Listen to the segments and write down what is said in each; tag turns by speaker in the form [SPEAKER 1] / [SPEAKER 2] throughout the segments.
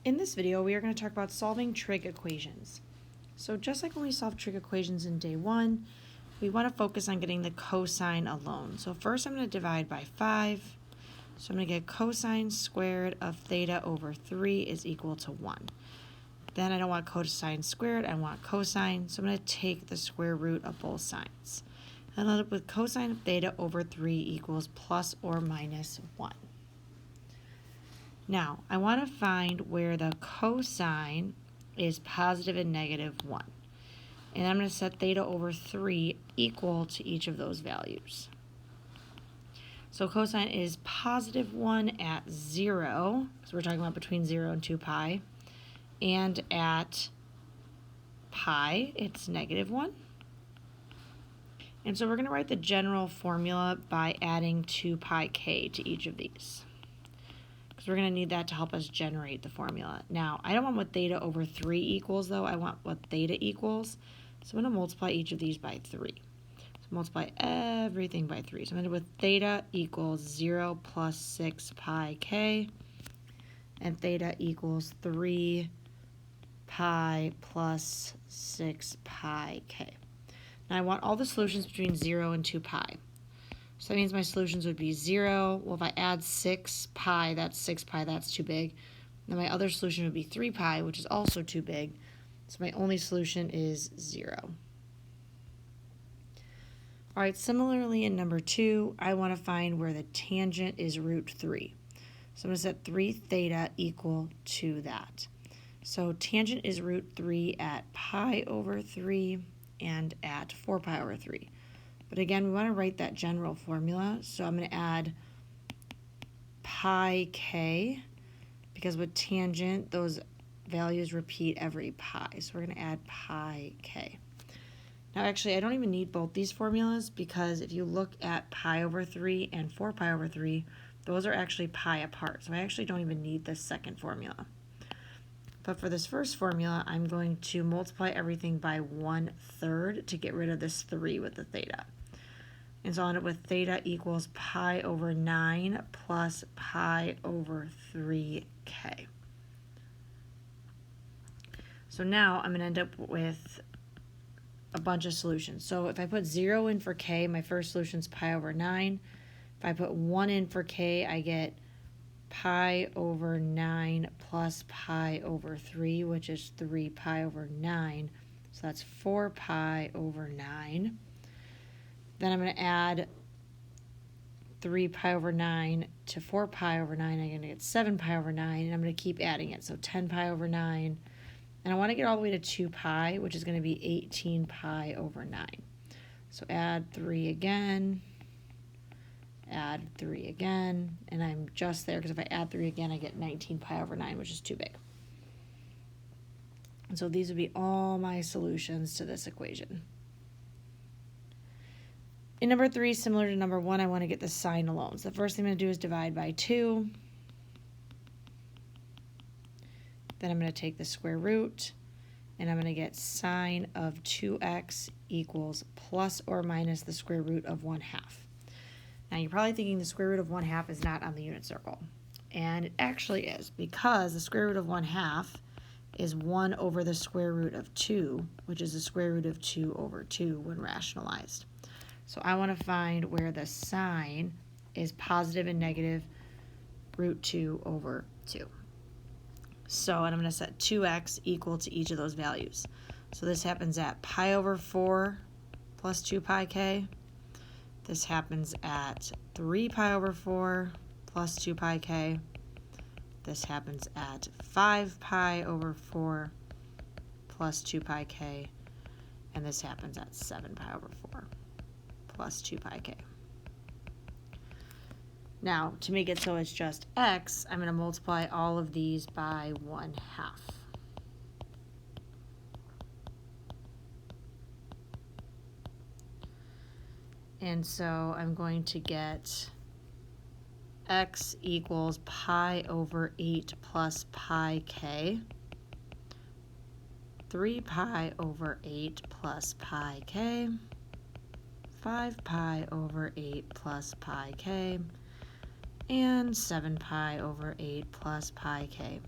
[SPEAKER 1] In this video, we are going to talk about solving trig equations. So just like when we solved trig equations in day 1, we want to focus on getting the cosine alone. So first I'm going to divide by 5. So I'm going to get cosine squared of theta over 3 is equal to 1. Then I don't want cosine squared, I want cosine. So I'm going to take the square root of both sides. And I'll end up with cosine of theta over 3 equals plus or minus 1. Now, I want to find where the cosine is positive and negative 1. And I'm going to set theta over 3 equal to each of those values. So cosine is positive 1 at 0, so we're talking about between 0 and 2 pi. And at pi, it's negative 1. And so we're going to write the general formula by adding 2 pi k to each of these. We're going to need that to help us generate the formula. Now, I don't want what theta over 3 equals, though. I want what theta equals. So I'm going to multiply each of these by 3. So multiply everything by 3. So I'm going to end up with theta equals 0 plus 6 pi k. And theta equals 3 pi plus 6 pi k. Now I want all the solutions between 0 and 2 pi. So that means my solutions would be 0. Well, if I add 6 pi, that's 6 pi, that's too big. Then my other solution would be 3 pi, which is also too big. So my only solution is 0. All right, similarly in number 2, I want to find where the tangent is root 3. So I'm going to set 3 theta equal to that. So tangent is root 3 at pi over 3 and at 4 pi over 3. But again, we want to write that general formula, so I'm going to add pi k, because with tangent, those values repeat every pi. So we're going to add pi k. Now actually, I don't even need both these formulas, because if you look at pi over 3 and 4 pi over 3, those are actually pi apart. So I actually don't even need this second formula. But for this first formula, I'm going to multiply everything by 1/3 to get rid of this 3 with the theta. And so I'll end up with theta equals pi over 9 plus pi over 3k. So now I'm going to end up with a bunch of solutions. So if I put 0 in for k, my first solution is pi over 9. If I put 1 in for k, I get pi over 9 plus pi over 3, which is 3 pi over 9. So that's 4 pi over 9. Then I'm going to add 3 pi over 9 to 4 pi over 9. I'm going to get 7 pi over 9, and I'm going to keep adding it. So 10 pi over 9. And I want to get all the way to 2 pi, which is going to be 18 pi over 9. So add 3 again, add 3 again, and I'm just there because if I add 3 again, I get 19 pi over 9, which is too big. And so these would be all my solutions to this equation. In number 3, similar to number 1, I want to get the sign alone. So the first thing I'm going to do is divide by 2. Then I'm going to take the square root, and I'm going to get sine of 2x equals plus or minus the square root of 1/2. Now you're probably thinking the square root of 1/2 is not on the unit circle. And it actually is, because the square root of 1/2 is 1 over the square root of 2, which is the square root of 2 over 2 when rationalized. So I want to find where the sign is positive and negative root 2 over 2. So, and I'm going to set 2x equal to each of those values. So this happens at pi over 4 plus 2 pi k. This happens at 3 pi over 4 plus 2 pi k. This happens at 5 pi over 4 plus 2 pi k. And this happens at 7 pi over 4 plus 2 pi k. Now, to make it so it's just x, I'm going to multiply all of these by 1/2. And so I'm going to get x equals pi over 8 plus pi k, 3 pi over 8 plus pi k, 5 pi over 8 plus pi k, and 7 pi over 8 plus pi k.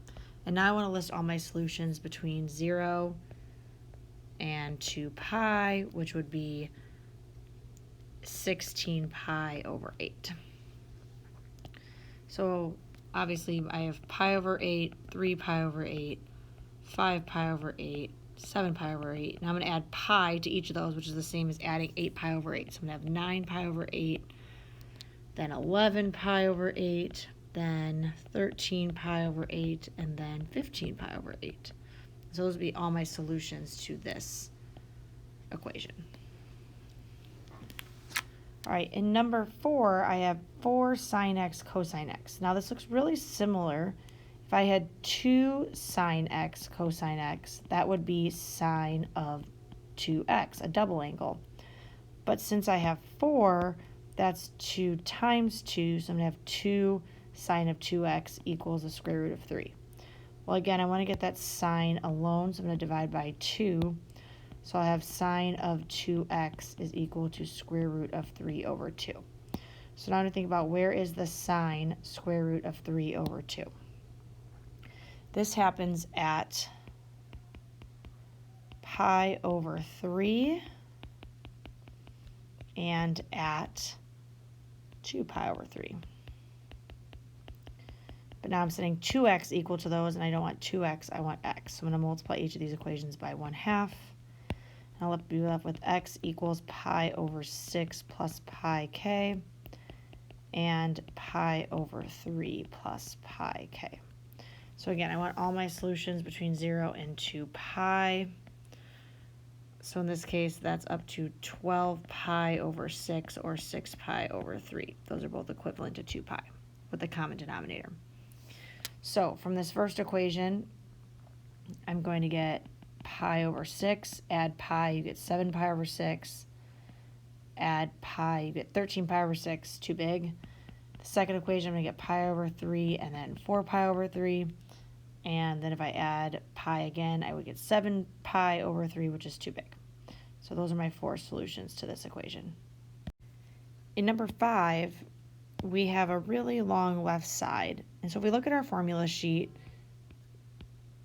[SPEAKER 1] And now I want to list all my solutions between 0 and 2 pi, which would be 16 pi over 8. So obviously I have pi over 8, 3 pi over 8, 5 pi over 8, 7 pi over 8. Now I'm going to add pi to each of those, which is the same as adding 8 pi over 8. So I'm going to have 9 pi over 8, then 11 pi over 8, then 13 pi over 8, and then 15 pi over 8. So those would be all my solutions to this equation. All right, in number 4, I have 4 sine x cosine x. Now this looks really similar. If I had 2 sine x cosine x, that would be sine of 2x, a double angle. But since I have 4, that's 2 times 2, so I'm going to have 2 sine of 2x equals the square root of 3. Well, again, I want to get that sine alone, so I'm going to divide by 2. So I have sine of 2x is equal to square root of 3 over 2. So now I'm going to think about where is the sine square root of 3 over 2. This happens at pi over 3 and at 2 pi over 3. But now I'm setting 2x equal to those, and I don't want 2x, I want x. So I'm going to multiply each of these equations by 1/2. I'll be left with x equals pi over 6 plus pi k and pi over 3 plus pi k. So again, I want all my solutions between 0 and 2 pi. So in this case, that's up to 12 pi over 6 or 6 pi over 3. Those are both equivalent to 2 pi with the common denominator. So from this first equation, I'm going to get pi over 6, add pi, you get 7 pi over 6, add pi, you get 13 pi over 6, too big. The second equation, I'm going to get pi over 3 and then 4 pi over 3. And then if I add pi again, I would get 7 pi over 3, which is too big. So those are my 4 solutions to this equation. In number 5, we have a really long left side. And so if we look at our formula sheet,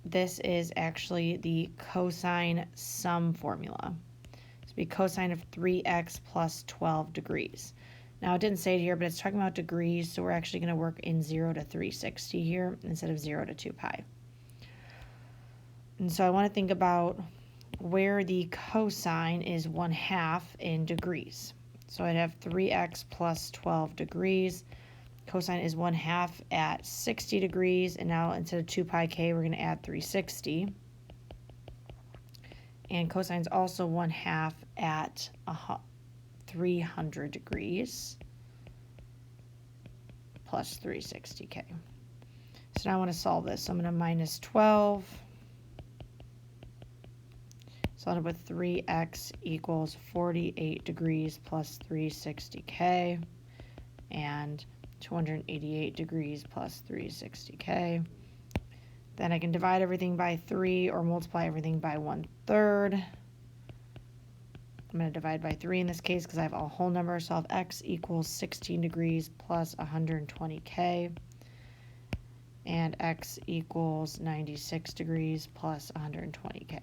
[SPEAKER 1] this is actually the cosine sum formula. This would be cosine of 3x plus 12 degrees. Now it didn't say it here, but it's talking about degrees, so we're actually going to work in 0 to 360 here instead of 0 to 2 pi. And so I want to think about where the cosine is 1/2 in degrees. So I'd have 3x plus 12 degrees. Cosine is 1/2 at 60 degrees, and now instead of 2 pi k, we're going to add 360. And cosine is also 1/2 at 300 degrees plus 360k. So now I want to solve this. So I'm going to minus 12. So I'll end up with 3x equals 48 degrees plus 360k and 288 degrees plus 360k. Then I can divide everything by 3 or multiply everything by 1/3. I'm going to divide by 3 in this case because I have a whole number, so I'll have x equals 16 degrees plus 120k, and x equals 96 degrees plus 120k.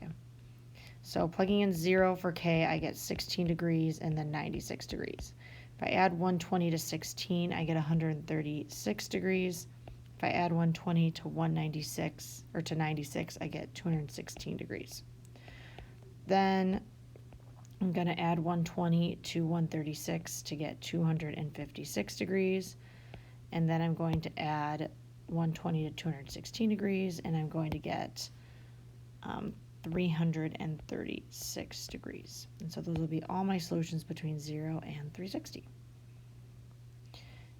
[SPEAKER 1] So plugging in 0 for k, I get 16 degrees and then 96 degrees. If I add 120 to 16, I get 136 degrees. If I add 120 to 196, or to 96, I get 216 degrees. Then I'm going to add 120 to 136 to get 256 degrees. And then I'm going to add 120 to 216 degrees, and I'm going to get 336 degrees. And so those will be all my solutions between 0 and 360.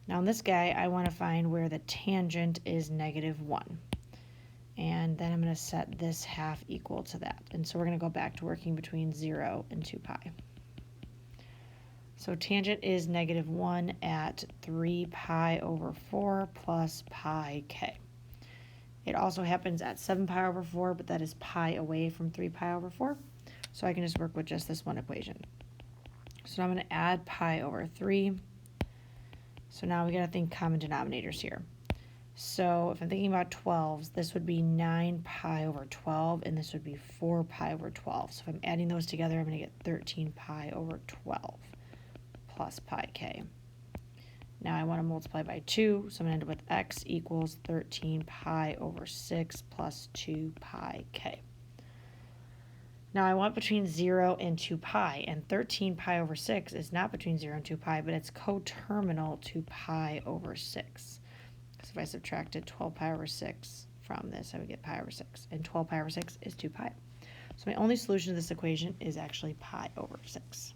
[SPEAKER 1] Now in this guy, I want to find where the tangent is -1. And then I'm going to set this half equal to that. And so we're going to go back to working between 0 and 2 pi. So tangent is -1 at 3 pi over 4 plus pi k. It also happens at 7 pi over 4, but that is pi away from 3 pi over 4. So I can just work with just this one equation. So now I'm going to add pi over 3. So now we got to think common denominators here. So if I'm thinking about 12s, this would be 9 pi over 12, and this would be 4 pi over 12. So if I'm adding those together, I'm going to get 13 pi over 12 plus pi k. Now I want to multiply by 2, so I'm going to end up with x equals 13 pi over 6 plus 2 pi k. Now I want between 0 and 2 pi, and 13 pi over 6 is not between 0 and 2 pi, but it's coterminal to pi over 6. So if I subtracted 12 pi over 6 from this, I would get pi over 6, and 12 pi over 6 is 2 pi. So my only solution to this equation is actually pi over 6.